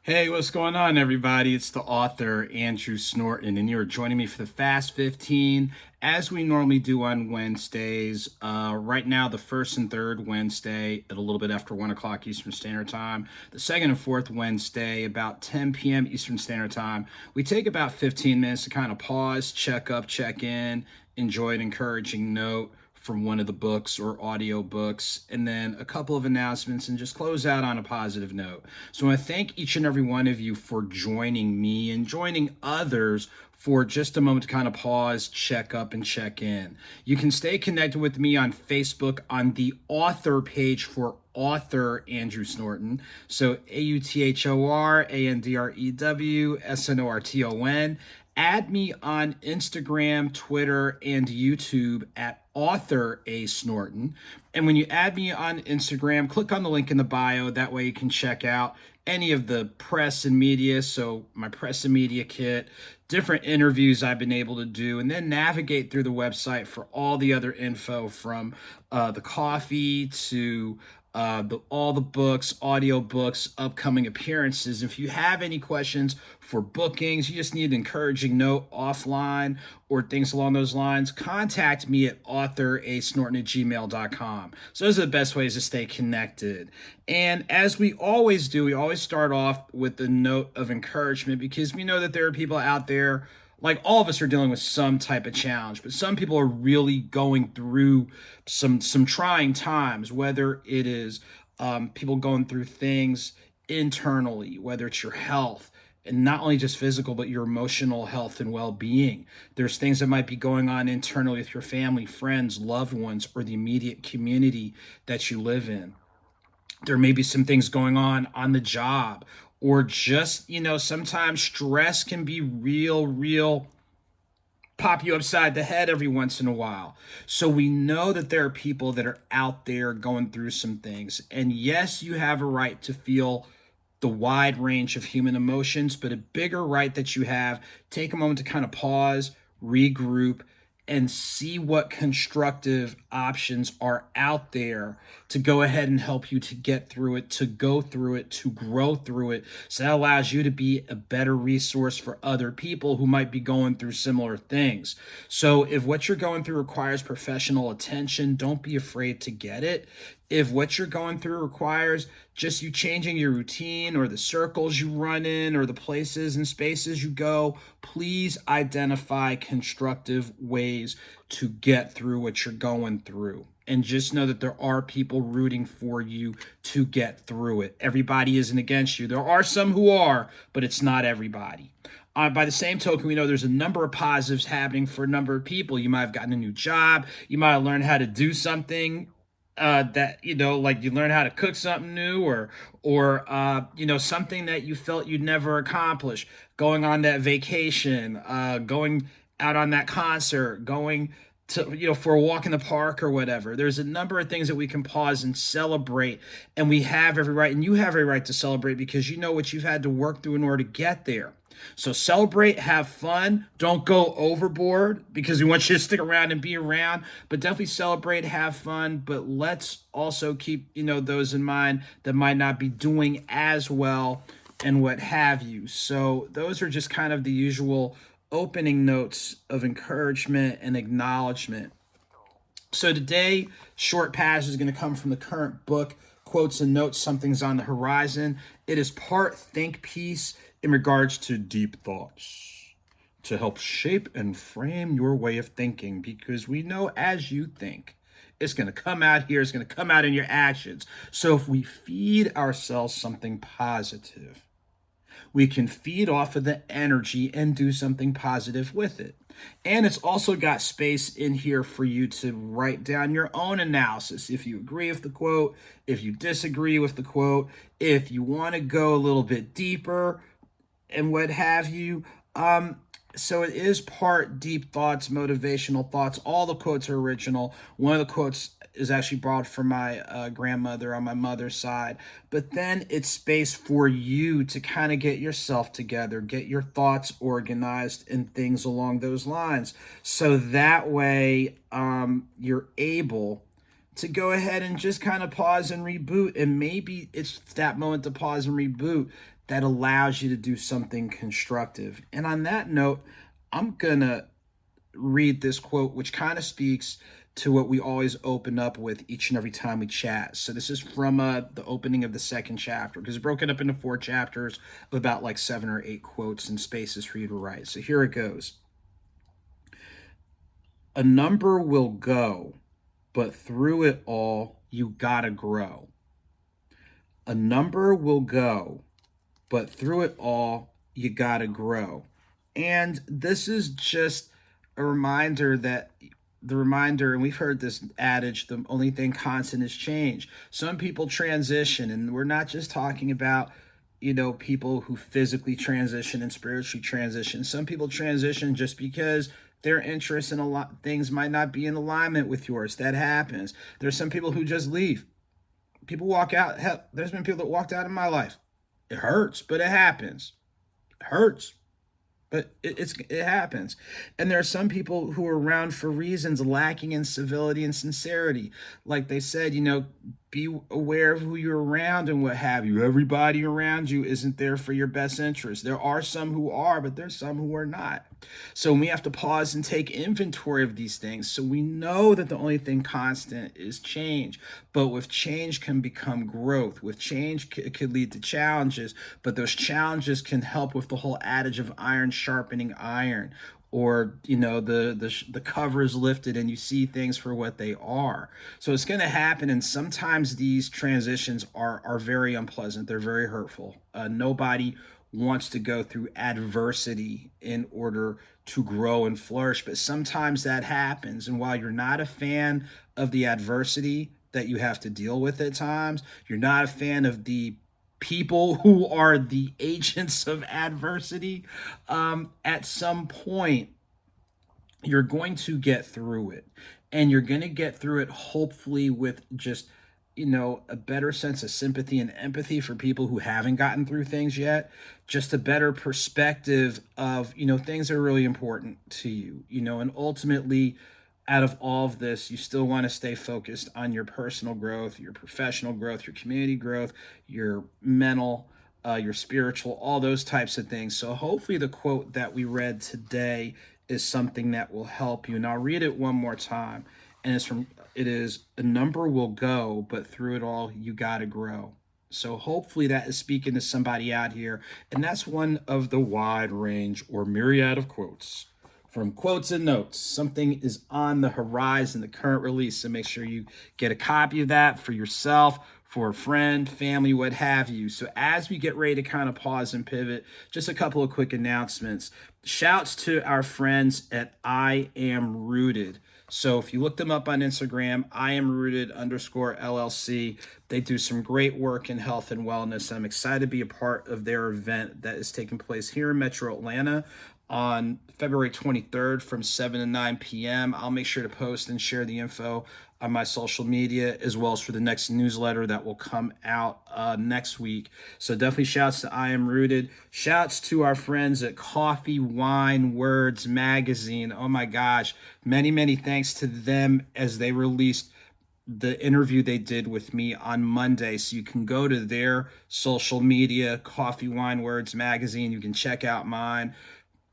Hey, what's going on, everybody? It's the author, Andrew Snorton, and you're joining me for the Fast 15, as we normally do on Wednesdays. Right now, the first and third Wednesday at a little bit after 1 o'clock Eastern Standard Time. The second and fourth Wednesday, about 10 p.m. Eastern Standard Time. We take about 15 minutes to kind of pause, check up, check in, enjoy an encouraging note from one of the books or audio books, and then a couple of announcements and just close out on a positive note. So I want to thank each and every one of you for joining me and joining others for just a moment to kind of pause, check up, and check in. You can stay connected with me on Facebook on the author page for author Andrew Snorton. So AUTHORANDREWSNORTON. Add me on Instagram, Twitter, and YouTube at author A Snorton. And when you add me on Instagram, click on the link in the bio. That way you can check out any of the press and media. So my press and media kit, different interviews I've been able to do, and then navigate through the website for all the other info from the coffee to all the books, audio books, upcoming appearances. If you have any questions for bookings, you just need an encouraging note offline or things along those lines, contact me at authorsnorton@gmail.com. So those are the best ways to stay connected. And as we always do, we always start off with a note of encouragement because we know that there are people out there, like all of us are dealing with some type of challenge, but some people are really going through some trying times, whether it is people going through things internally, whether it's your health, and not only just physical, but your emotional health and well-being. There's things that might be going on internally with your family, friends, loved ones, or the immediate community that you live in. There may be some things going on the job, or just, sometimes stress can be real pop you upside the head every once in a while. So we know that there are people that are out there going through some things. And yes, you have a right to feel the wide range of human emotions, but a bigger right that you have, take a moment to kind of pause, regroup, and see what constructive options are out there to go ahead and help you to get through it, to go through it, to grow through it. So that allows you to be a better resource for other people who might be going through similar things. So if what you're going through requires professional attention, don't be afraid to get it. If what you're going through requires just you changing your routine or the circles you run in or the places and spaces you go, please identify constructive ways to get through what you're going through. And just know that there are people rooting for you to get through it. Everybody isn't against you. There are some who are, but it's not everybody. By the same token, we know there's a number of positives happening for a number of people. You might have gotten a new job. You might have learned how to do something that like you learn how to cook something new, or something that you felt you'd never accomplish, going on that vacation, going out on that concert, going to for a walk in the park or whatever. There's a number of things that we can pause and celebrate, and we have every right, and you have every right to celebrate because you know what you've had to work through in order to get there. So celebrate, have fun. Don't go overboard because we want you to stick around and be around. But definitely celebrate, have fun. But let's also keep, those in mind that might not be doing as well and what have you. So those are just kind of the usual opening notes of encouragement and acknowledgement. So today, short passage is going to come from the current book, Quotes and Notes, Something's on the Horizon. It is part think piece in regards to deep thoughts to help shape and frame your way of thinking, because we know as you think, it's going to come out here, it's going to come out in your actions. So if we feed ourselves something positive, we can feed off of the energy and do something positive with it. And it's also got space in here for you to write down your own analysis. If you agree with the quote, if you disagree with the quote, if you want to go a little bit deeper and what have you. So it is part deep thoughts, motivational thoughts. All the quotes are original. One of the quotes is actually borrowed from my grandmother on my mother's side. But then it's space for you to kind of get yourself together, get your thoughts organized and things along those lines. So that way you're able to go ahead and just kind of pause and reboot. And maybe it's that moment to pause and reboot that allows you to do something constructive. And on that note, I'm going to read this quote, which kind of speaks to what we always open up with each and every time we chat. So this is from the opening of the second chapter, because it's broken up into 4 chapters of about like 7 or 8 quotes and spaces for you to write. So here it goes. A number will go, but through it all, you gotta grow. A number will go, but through it all, you gotta grow. And this is just a reminder that and we've heard this adage, the only thing constant is change. Some people transition, and we're not just talking about, people who physically transition and spiritually transition. Some people transition just because their interests in a lot things might not be in alignment with yours. That happens. There's some people who just leave. People walk out. Hell, there's been people that walked out of my life. It hurts, but it happens. It hurts, but it happens. And there are some people who are around for reasons lacking in civility and sincerity. Like they said, be aware of who you're around and what have you. Everybody around you isn't there for your best interest. There are some who are, but there's some who are not. So we have to pause and take inventory of these things. So we know that the only thing constant is change. But with change can become growth. With change, it could lead to challenges. But those challenges can help with the whole adage of iron sharpening iron, or the cover is lifted and you see things for what they are. So it's going to happen, and sometimes these transitions are very unpleasant. They're very hurtful. Nobody wants to go through adversity in order to grow and flourish, but sometimes that happens. And while you're not a fan of the adversity that you have to deal with at times, you're not a fan of the people who are the agents of adversity, at some point you're going to get through it, and you're going to get through it hopefully with just a better sense of sympathy and empathy for people who haven't gotten through things yet, just a better perspective of things are really important to you, and ultimately, out of all of this, you still want to stay focused on your personal growth, your professional growth, your community growth, your mental, your spiritual, all those types of things. So hopefully the quote that we read today is something that will help you. And I'll read it one more time. And it is, a number will go, but through it all, you got to grow. So hopefully that is speaking to somebody out here. And that's one of the wide range or myriad of quotes from Quotes and Notes. Something is on the horizon, the current release. So make sure you get a copy of that for yourself, for a friend, family, what have you. So as we get ready to kind of pause and pivot, just a couple of quick announcements. Shouts to our friends at I Am Rooted. So if you look them up on Instagram, I Am Rooted _LLC, they do some great work in health and wellness. I'm excited to be a part of their event that is taking place here in Metro Atlanta on February 23rd from 7 to 9 p.m. I'll make sure to post and share the info on my social media, as well as for the next newsletter that will come out next week. So definitely shouts to I Am Rooted. Shouts to our friends at Coffee, Wine, Words Magazine. Oh my gosh. Many, many thanks to them as they released the interview they did with me on Monday. So you can go to their social media, Coffee, Wine, Words Magazine. You can check out mine,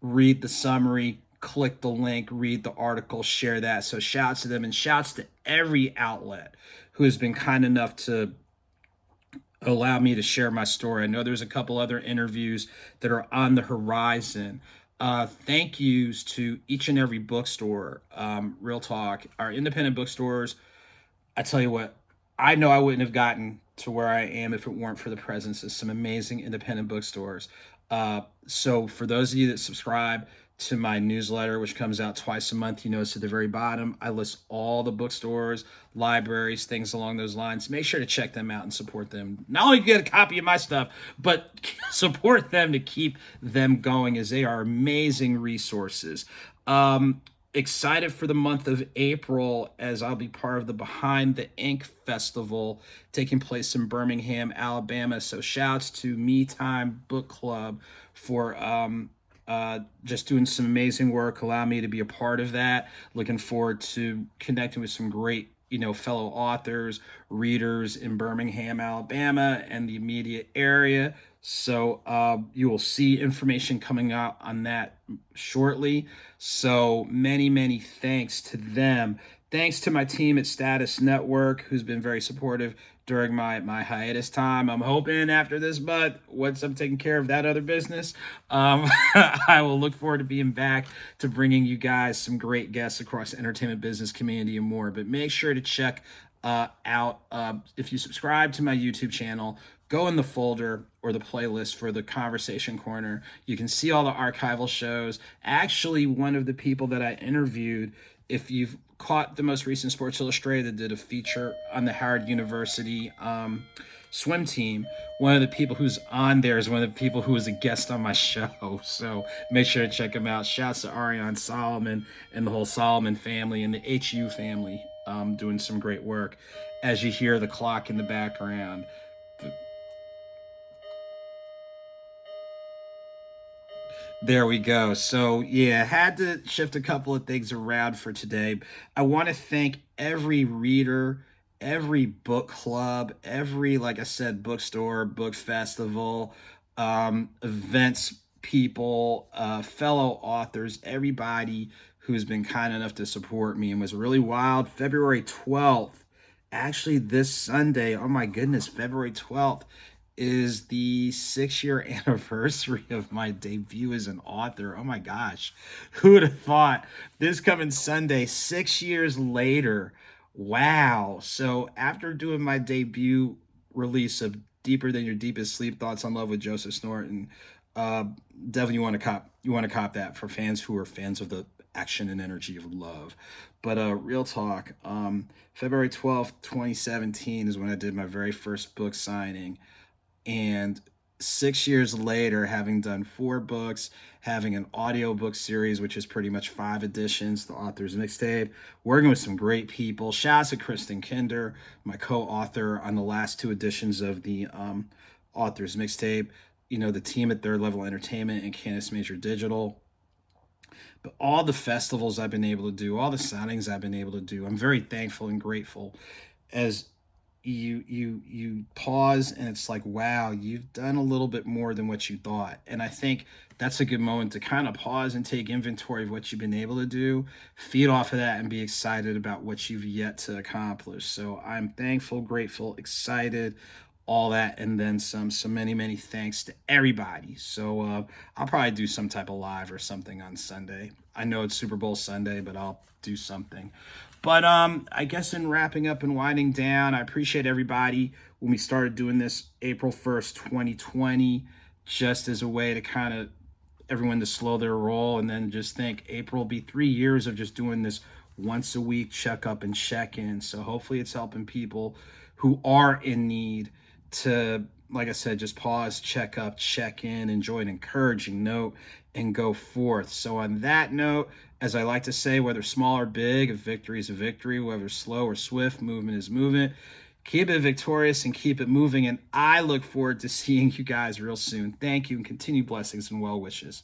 read the summary, click the link, read the article, share that. So shouts to them, and shouts to every outlet who has been kind enough to allow me to share my story. I know there's a couple other interviews that are on the horizon. Thank yous to each and every bookstore. Real talk, our independent bookstores, I tell you what, I know I wouldn't have gotten to where I am if it weren't for the presence of some amazing independent bookstores. So for those of you that subscribe to my newsletter, which comes out twice a month, you notice at the very bottom, I list all the bookstores, libraries, things along those lines. Make sure to check them out and support them. Not only get a copy of my stuff, but support them to keep them going, as they are amazing resources. Excited for the month of April, as I'll be part of the Behind the Ink Festival taking place in Birmingham, Alabama. So shouts to Me Time Book Club for just doing some amazing work, allow me to be a part of that. Looking forward to connecting with some great fellow authors, readers in Birmingham, Alabama, and the immediate area. So you will see information coming out on that shortly. So many thanks to them. Thanks to my team at Status Network, who's been very supportive during my hiatus time. I'm hoping after this month, once I'm taking care of that other business, I will look forward to being back to bringing you guys some great guests across the entertainment business community and more. But make sure to check out if you subscribe to my YouTube channel. Go in the folder or the playlist for the Conversation Corner. You can see all the archival shows. Actually, one of the people that I interviewed, if you've caught the most recent Sports Illustrated that did a feature on the Howard University swim team, one of the people who's on there is one of the people who was a guest on my show. So make sure to check him out. Shouts to Ariane Solomon and the whole Solomon family and the HU family doing some great work. As you hear the clock in the background, there we go. So, yeah, had to shift a couple of things around for today. I want to thank every reader, every book club, every, like I said, bookstore, book festival, events people, fellow authors, everybody who's been kind enough to support me and was really wild. February 12th, actually, this Sunday, oh my goodness, February 12th is the 6 year anniversary of my debut as an author. Oh my gosh. Who would have thought this coming Sunday, 6 years later? Wow. So after doing my debut release of Deeper Than Your Deepest Sleep, Thoughts on Love with Joseph Norton, uh, definitely you want to cop that for fans who are fans of the action and energy of love. But real talk, February 12th, 2017 is when I did my very first book signing. And 6 years later, having done 4 books, having an audiobook series, which is pretty much 5 editions, the author's mixtape, working with some great people. Shouts to Kristen Kinder, my co-author on the last 2 editions of the author's mixtape. The team at Third Level Entertainment and Canis Major Digital. But all the festivals I've been able to do, all the signings I've been able to do, I'm very thankful and grateful as you pause and it's like, wow, you've done a little bit more than what you thought. And I think that's a good moment to kind of pause and take inventory of what you've been able to do, feed off of that, and be excited about what you've yet to accomplish. So I'm thankful, grateful, excited, all that, and then some. So many thanks to everybody. So I'll probably do some type of live or something on Sunday. I know it's Super Bowl Sunday, but I'll do something. But I guess in wrapping up and winding down, I appreciate everybody when we started doing this April 1st, 2020, just as a way to kind of everyone to slow their roll, and then just think April will be 3 years of just doing this once a week checkup and check in. So hopefully it's helping people who are in need to, like I said, just pause, check up, check in, enjoy an encouraging note, and go forth. So on that note, as I like to say, whether small or big, a victory is a victory, whether slow or swift, movement is movement. Keep it victorious and keep it moving. And I look forward to seeing you guys real soon. Thank you and continued blessings and well wishes.